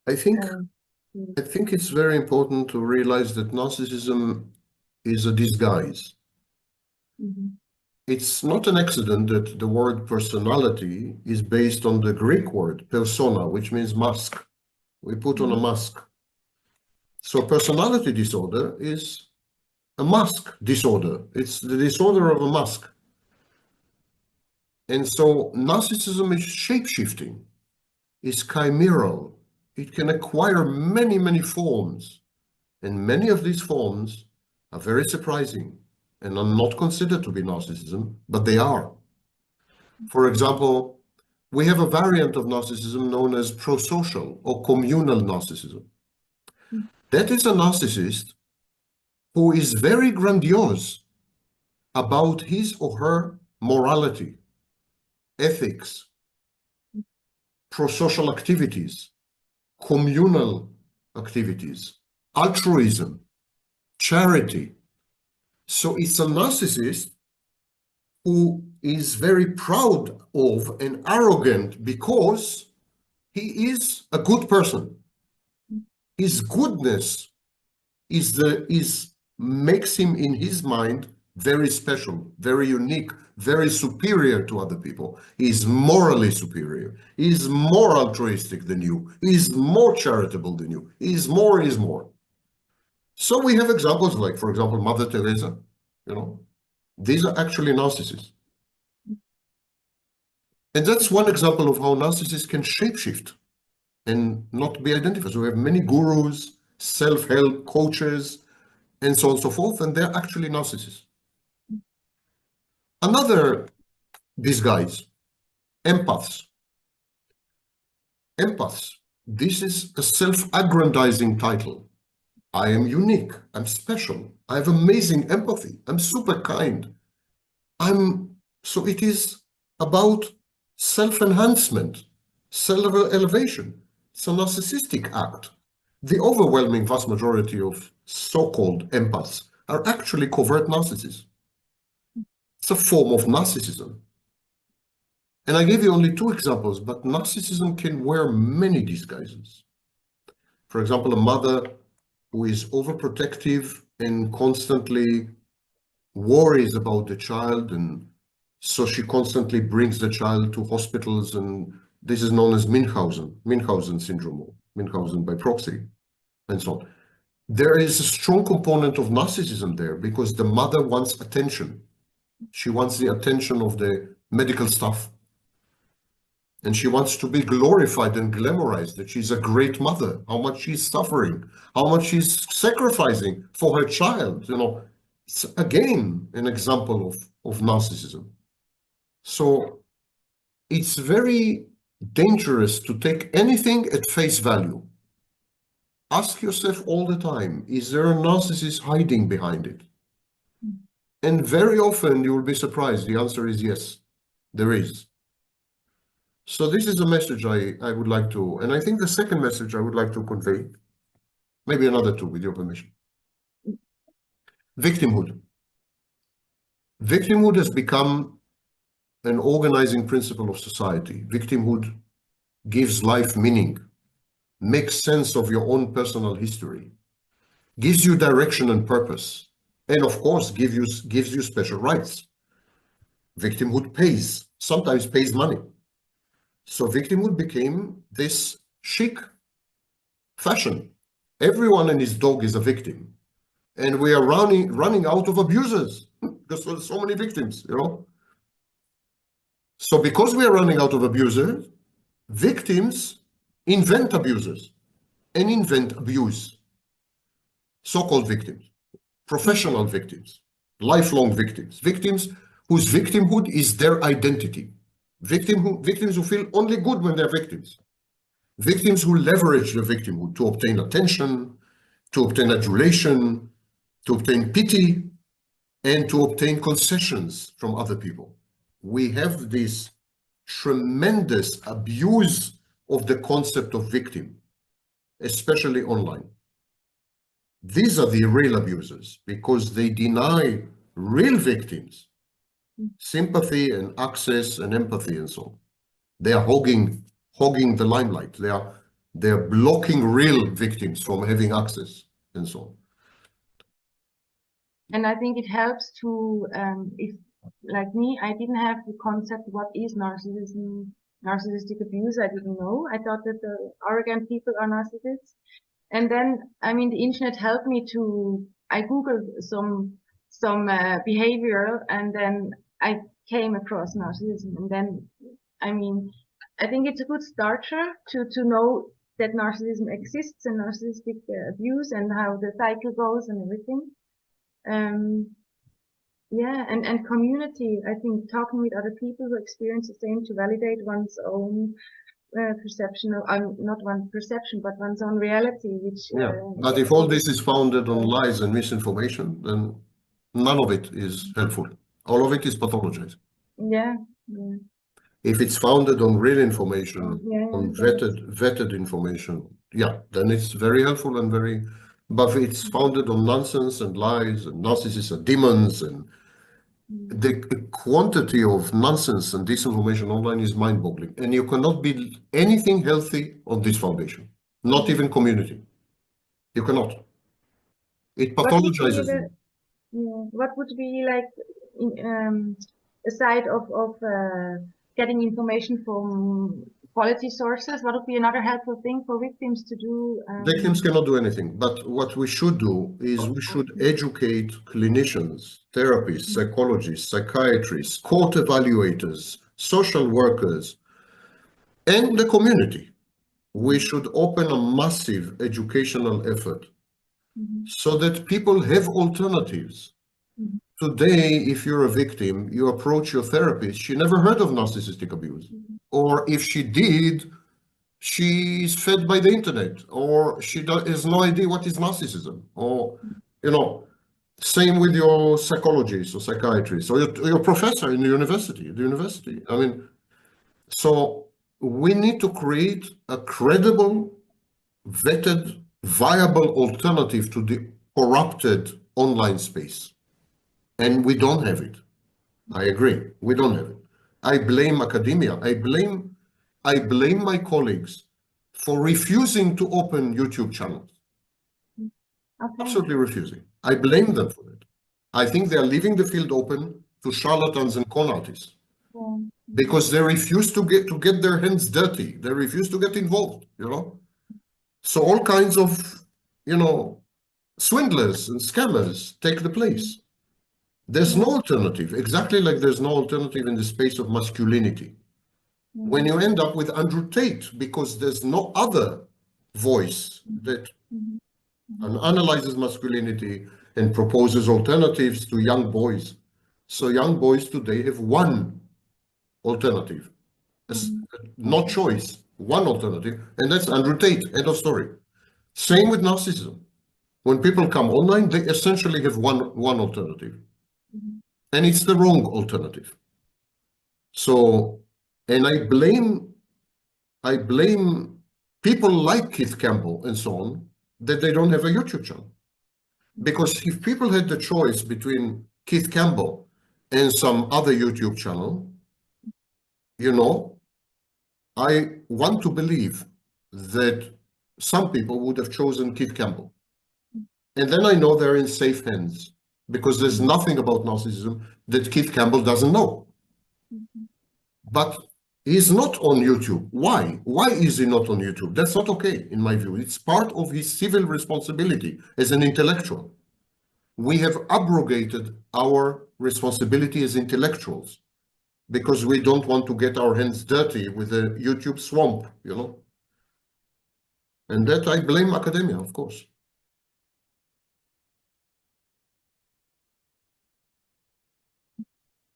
I think it's very important to realize that narcissism is a disguise. It's not an accident that the word personality is based on the Greek word persona, which means mask. We put on a mask. So personality disorder is a mask disorder. It's the disorder of a mask. And so narcissism is shape-shifting, is chimeral. It can acquire many, many forms. And many of these forms are very surprising and are not considered to be narcissism, but they are. For example, we have a variant of narcissism known as prosocial or communal narcissism. That is a narcissist who is very grandiose about his or her morality, ethics, prosocial activities, communal activities, altruism, charity. So it's a narcissist who is very proud of and arrogant because he is a good person. His goodness makes him in his mind very special, very unique, very superior to other people. He's morally superior. He's more altruistic than you. He's more charitable than you. He's more. So we have examples like, for example, Mother Teresa, you know, these are actually narcissists. And that's one example of how narcissists can shapeshift and not be identified. So we have many gurus, self-help coaches, and so on and so forth, and they're actually narcissists. Another disguise, empaths. Empaths, this is a self-aggrandizing title. I am unique, I'm special, I have amazing empathy, I'm super kind. So it is about self-enhancement, self-elevation. It's a narcissistic act. The overwhelming vast majority of so-called empaths are actually covert narcissists. It's a form of narcissism. And I gave you only 2 examples, but narcissism can wear many disguises. For example, a mother who is overprotective and constantly worries about the child, and so she constantly brings the child to hospitals, and this is known as Munchausen syndrome, or Munchausen by proxy, and so on. There is a strong component of narcissism there because the mother wants attention. She wants the attention of the medical staff. And she wants to be glorified and glamorized, that she's a great mother, how much she's suffering, how much she's sacrificing for her child. It's again an example of narcissism. So it's very dangerous to take anything at face value. Ask yourself all the time, is there a narcissist hiding behind it? And very often you will be surprised. The answer is yes, there is. So this is a message I would like to, and I think the second message I would like to convey, maybe another 2 with your permission. Victimhood. Victimhood has become an organizing principle of society. Victimhood gives life meaning, makes sense of your own personal history, gives you direction and purpose, and of course gives you special rights. Victimhood pays, sometimes pays money. So victimhood became this chic fashion. Everyone and his dog is a victim. And we are running out of abusers because there's so many victims, So because we are running out of abusers, victims invent abusers and invent abuse. So-called victims, professional victims, lifelong victims, victims whose victimhood is their identity. Victims who feel only good when they're victims. Victims who leverage the victimhood to obtain attention, to obtain adulation, to obtain pity, and to obtain concessions from other people. We have this tremendous abuse of the concept of victim, especially online. These are the real abusers because they deny real victims sympathy and access and empathy and so on. They are hogging the limelight. They are blocking real victims from having access and so on. And I think it helps to, if like me, I didn't have the concept what is narcissism, narcissistic abuse. I didn't know. I thought that the arrogant people are narcissists. And then, the internet helped me I Googled some behavioral, and then I came across narcissism. And then, I think it's a good starter to know that narcissism exists and narcissistic abuse and how the cycle goes and everything. Yeah, and community, I think talking with other people who experience the same to validate one's own perception of, not one perception, but one's own reality, which... but if all this is founded on lies and misinformation, then none of it is helpful. All of it is pathologized. Yeah. If it's founded on real information, on vetted information, then it's very helpful and very... But if it's founded on nonsense and lies and narcissists are demons, and the quantity of nonsense and disinformation online is mind-boggling. And you cannot build anything healthy on this foundation, not even community. You cannot. It pathologizes you. What would be like a side of getting information from quality sources? What would be another helpful thing for victims to do? Victims cannot do anything, but what we should do is we should educate clinicians, therapists, psychologists, psychiatrists, court evaluators, social workers, and the community. We should open a massive educational effort so that people have alternatives. Today, if you're a victim, you approach your therapist, she never heard of narcissistic abuse. Or if she did, she's fed by the internet, or she has no idea what is narcissism. Or, same with your psychologist or psychiatrist or your professor in the university. So we need to create a credible, vetted, viable alternative to the corrupted online space. And we don't have it. I agree. We don't have it. I blame academia. I blame my colleagues for refusing to open YouTube channels. Okay. Absolutely refusing. I blame them for it. I think they are leaving the field open to charlatans and con artists because they refuse to get their hands dirty. They refuse to get involved, you know. So all kinds of, you know, swindlers and scammers take the place. There's no alternative, exactly like there's no alternative in the space of masculinity. When you end up with Andrew Tate, because there's no other voice that analyzes masculinity and proposes alternatives to young boys. So young boys today have one alternative, not choice, one alternative, and that's Andrew Tate, end of story. Same with narcissism. When people come online, they essentially have one alternative, and it's the wrong alternative. So, and I blame people like Keith Campbell and so on that they don't have a YouTube channel. Because if people had the choice between Keith Campbell and some other YouTube channel, you know, I want to believe that some people would have chosen Keith Campbell. And then I know they're in safe hands because there's nothing about narcissism that Keith Campbell doesn't know. But he's not on YouTube. Why? Why is he not on YouTube? That's not okay, in my view. It's part of his civil responsibility as an intellectual. We have abrogated our responsibility as intellectuals because we don't want to get our hands dirty with a YouTube swamp, you know. And that I blame academia, of course.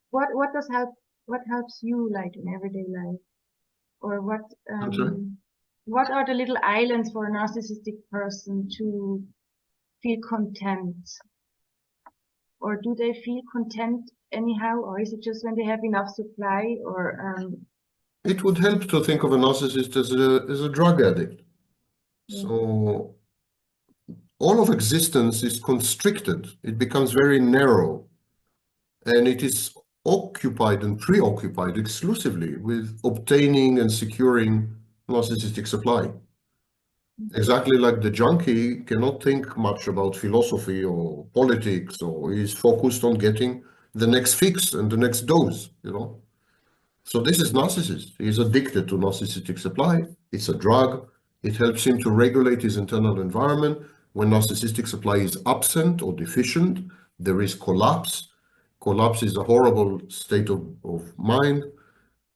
What does help? What helps you like in everyday life, or what are the little islands for a narcissistic person to feel content? Or do they feel content anyhow, or is it just when they have enough supply? Or it would help to think of a narcissist as a drug addict. So all of existence is constricted. It becomes very narrow, and it is occupied and preoccupied exclusively with obtaining and securing narcissistic supply. Exactly like the junkie cannot think much about philosophy or politics, or is focused on getting the next fix and the next dose, you know. So this is narcissist. He's addicted to narcissistic supply. It's a drug. It helps him to regulate his internal environment. When narcissistic supply is absent or deficient, there is collapse. Collapse is a horrible state of mind.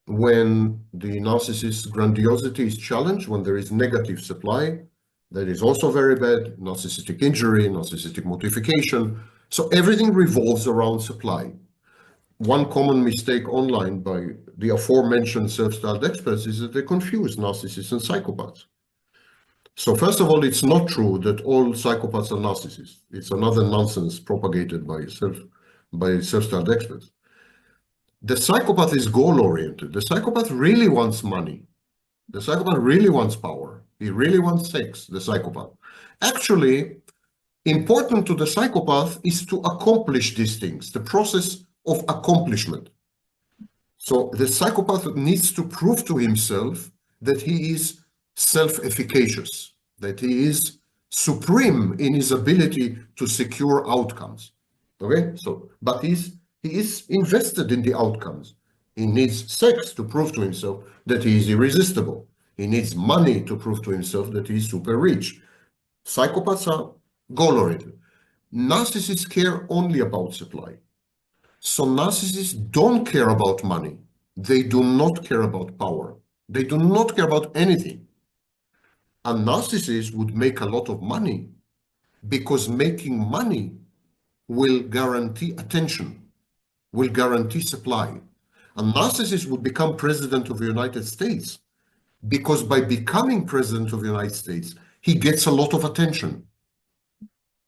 When the narcissist's grandiosity is challenged, when there is negative supply, that is also very bad. Narcissistic injury, narcissistic mortification. So everything revolves around supply. One common mistake online by the aforementioned self-styled experts is that they confuse narcissists and psychopaths. So first of all, it's not true that all psychopaths are narcissists. It's another nonsense propagated by self-styled experts. The psychopath is goal-oriented. The psychopath really wants money. The psychopath really wants power. He really wants sex, the psychopath. Actually, important to the psychopath is to accomplish these things, the process of accomplishment. So the psychopath needs to prove to himself that he is self-efficacious, that he is supreme in his ability to secure outcomes. Okay, so but he is invested in the outcomes. He needs sex to prove to himself that he is irresistible. He needs money to prove to himself that he is super rich. Psychopaths are goal-oriented. Narcissists care only about supply. So narcissists don't care about money. They do not care about power. They do not care about anything. A narcissist would make a lot of money because making money will guarantee attention, will guarantee supply. A narcissist would become president of the United States because by becoming president of the United States, he gets a lot of attention.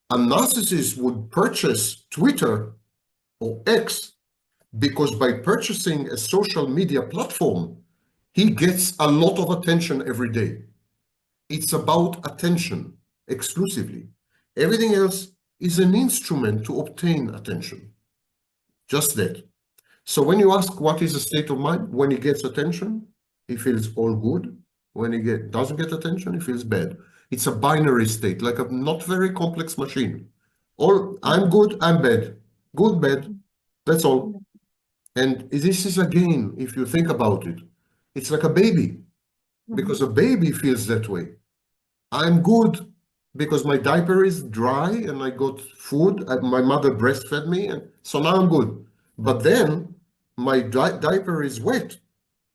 A narcissist would purchase Twitter or X because by purchasing a social media platform, he gets a lot of attention every day. It's about attention exclusively. Everything else is an instrument to obtain attention. Just that. So when you ask what is the state of mind, when he gets attention, he feels all good. When he doesn't get attention, he feels bad. It's a binary state, like a not very complex machine. I'm good, I'm bad. Good, bad. That's all. And this is, again, if you think about it, it's like a baby, because a baby feels that way. I'm good because my diaper is dry and I got food. My mother breastfed me, and so now I'm good. But then my diaper is wet,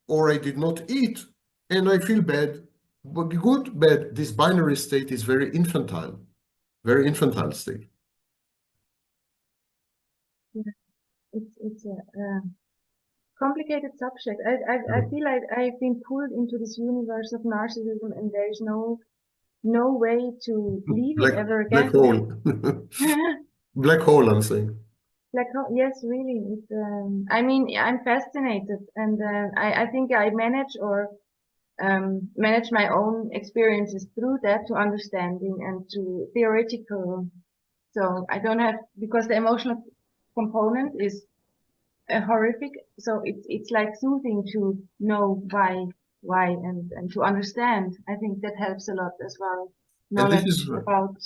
or I did not eat, and I feel bad. But good, bad. This binary state is very infantile state. Yeah. It's a complicated subject. I feel like I've been pulled into this universe of narcissism, and there's no way to leave it ever again. Black hole. Black hole, I'm saying. Black hole, yes, really. I mean, I'm fascinated, and I think I manage my own experiences through that to understanding and to theoretical. So I don't have, because the emotional component is horrific. So it's like soothing to know why and to understand. I think that helps a lot as well. Knowledge about.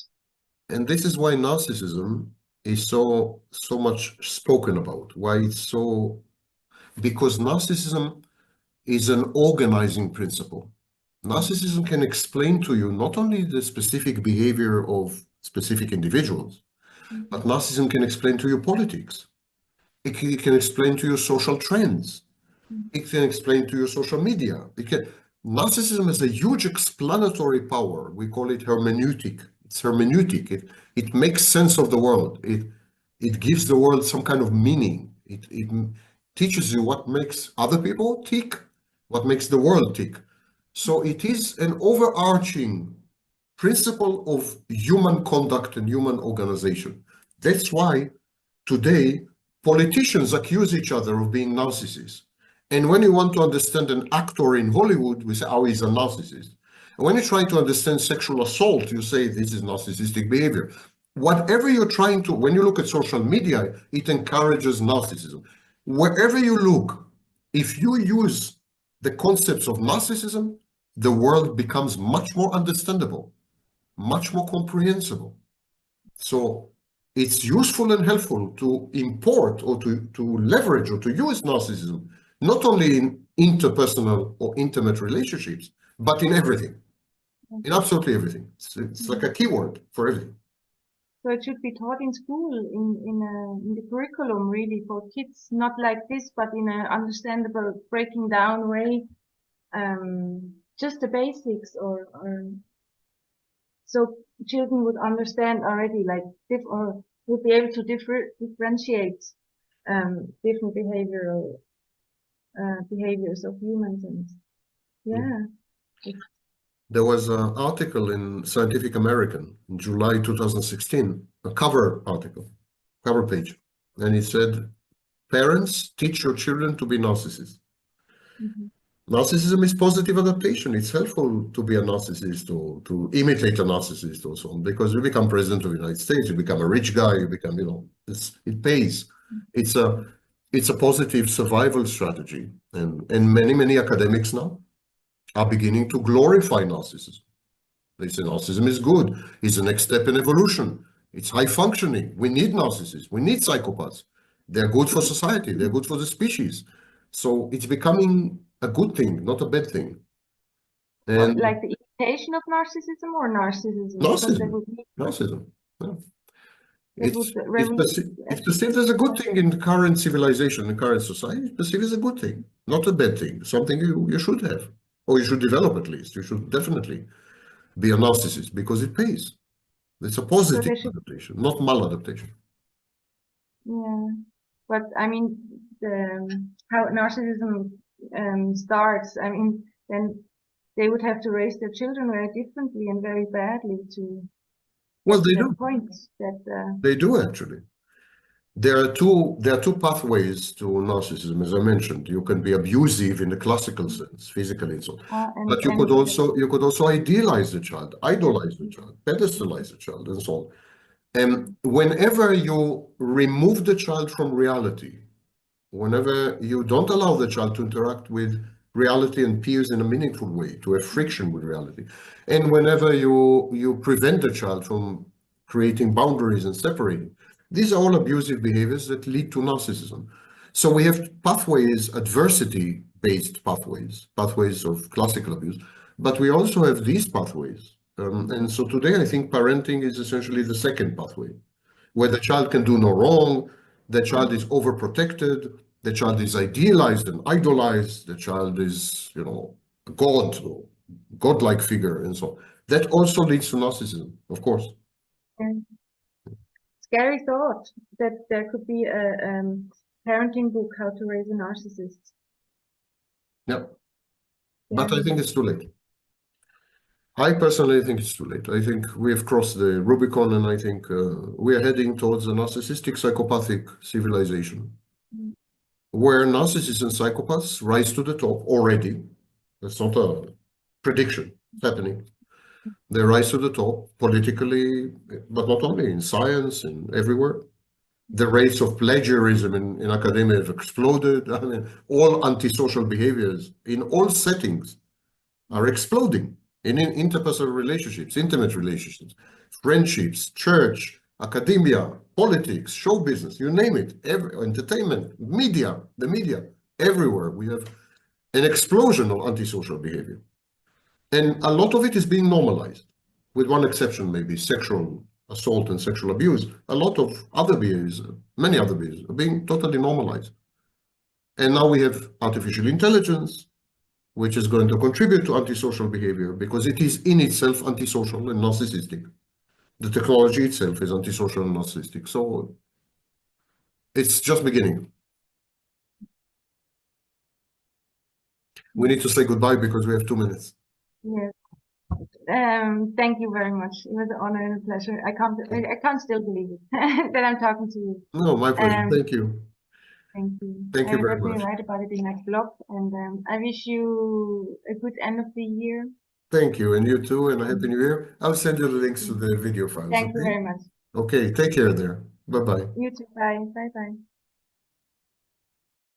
And this is why narcissism is so much spoken about. Why it's so, because narcissism is an organizing principle. Narcissism can explain to you not only the specific behavior of specific individuals, but narcissism can explain to you politics. It can explain to you social trends. It can explain to you social media. Narcissism has a huge explanatory power. We call it hermeneutic. It's hermeneutic. It makes sense of the world. It gives the world some kind of meaning. It teaches you what makes other people tick, what makes the world tick. So it is an overarching principle of human conduct and human organization. That's why today politicians accuse each other of being narcissists. And when you want to understand an actor in Hollywood, we say, oh, he's a narcissist. And when you try to understand sexual assault, you say this is narcissistic behavior. Whatever you're trying to, when you look at social media, it encourages narcissism. Wherever you look, if you use the concepts of narcissism, the world becomes much more understandable, much more comprehensible. So it's useful and helpful to import or to leverage or to use narcissism, not only in interpersonal or intimate relationships, but in everything, in absolutely everything. It's like a keyword for everything. So it should be taught in school, in the curriculum, really, for kids, not like this, but in an understandable, breaking down way, just the basics, or so children would understand already, like, or would be able to differentiate different behaviors of humans, and yeah. There was an article in Scientific American in July 2016, a cover article, cover page, and it said, parents, teach your children to be narcissists. Narcissism is positive adaptation. It's helpful to be a narcissist or to imitate a narcissist or so on, because you become president of the United States, you become a rich guy, you become, it pays. It's a positive survival strategy. And many academics now are beginning to glorify narcissism. They say narcissism is good. It's the next step in evolution. It's high functioning. We need narcissists. We need psychopaths. They're good for society. They're good for the species. So it's becoming a good thing, not a bad thing. And like the imitation of narcissism or narcissism? Narcissism. Yeah. It's perceived as a good thing in the current civilization, in current society. It's perceived as a good thing, not a bad thing. Something you should have. Or you should develop at least. You should definitely be a narcissist because it pays. It's a positive adaptation, not maladaptation. Yeah, but I mean, how narcissism starts, I mean, then they would have to raise their children very differently and very badly to. Well, they do. They do actually. There are two pathways to narcissism, as I mentioned. You can be abusive in the classical sense, physically and so on. But you could also idealize the child, idolize the child, pedestalize the child, and so on. And whenever you remove the child from reality whenever you don't allow the child to interact with reality and peers in a meaningful way, to have friction with reality, and whenever you prevent the child from creating boundaries and separating, these are all abusive behaviors that lead to narcissism. So we have pathways, adversity-based pathways of classical abuse, but we also have these pathways. And so today I think parenting is essentially the second pathway, where the child can do no wrong, the child is overprotected, the child is idealized and idolized, the child is, you know, a god, or godlike figure, and so on. That also leads to narcissism, of course. Scary thought that there could be a parenting book, How to Raise a Narcissist. Yeah. But I think it's too late. I personally think it's too late. I think we have crossed the Rubicon, and I think we are heading towards a narcissistic psychopathic civilization, where narcissists and psychopaths rise to the top already. That's not a prediction. It's happening. They rise to the top politically, but not only in science and everywhere. The rates of plagiarism in academia have exploded. I mean, all antisocial behaviors in all settings are exploding in interpersonal relationships, intimate relationships, friendships, church, academia, politics, show business, you name it, entertainment, media, the media, everywhere we have an explosion of antisocial behavior. And a lot of it is being normalized, with one exception, maybe sexual assault and sexual abuse. A lot of other behaviors, many other behaviors, are being totally normalized. And now we have artificial intelligence, which is going to contribute to antisocial behavior because it is in itself antisocial and narcissistic. The technology itself is antisocial and narcissistic. So it's just beginning. We need to say goodbye because we have 2 minutes. Yes. Thank you very much. It was an honor and a pleasure. I can't still believe it that I'm talking to you. No, my pleasure. Thank you. Thank you. Thank you very much. I will write about it in next blog, and I wish you a good end of the year. Thank you, and you too, and a happy new year. I'll send you the links to the video files. Thank you very much. Okay, take care there. Bye-bye. You too. Bye. Bye-bye.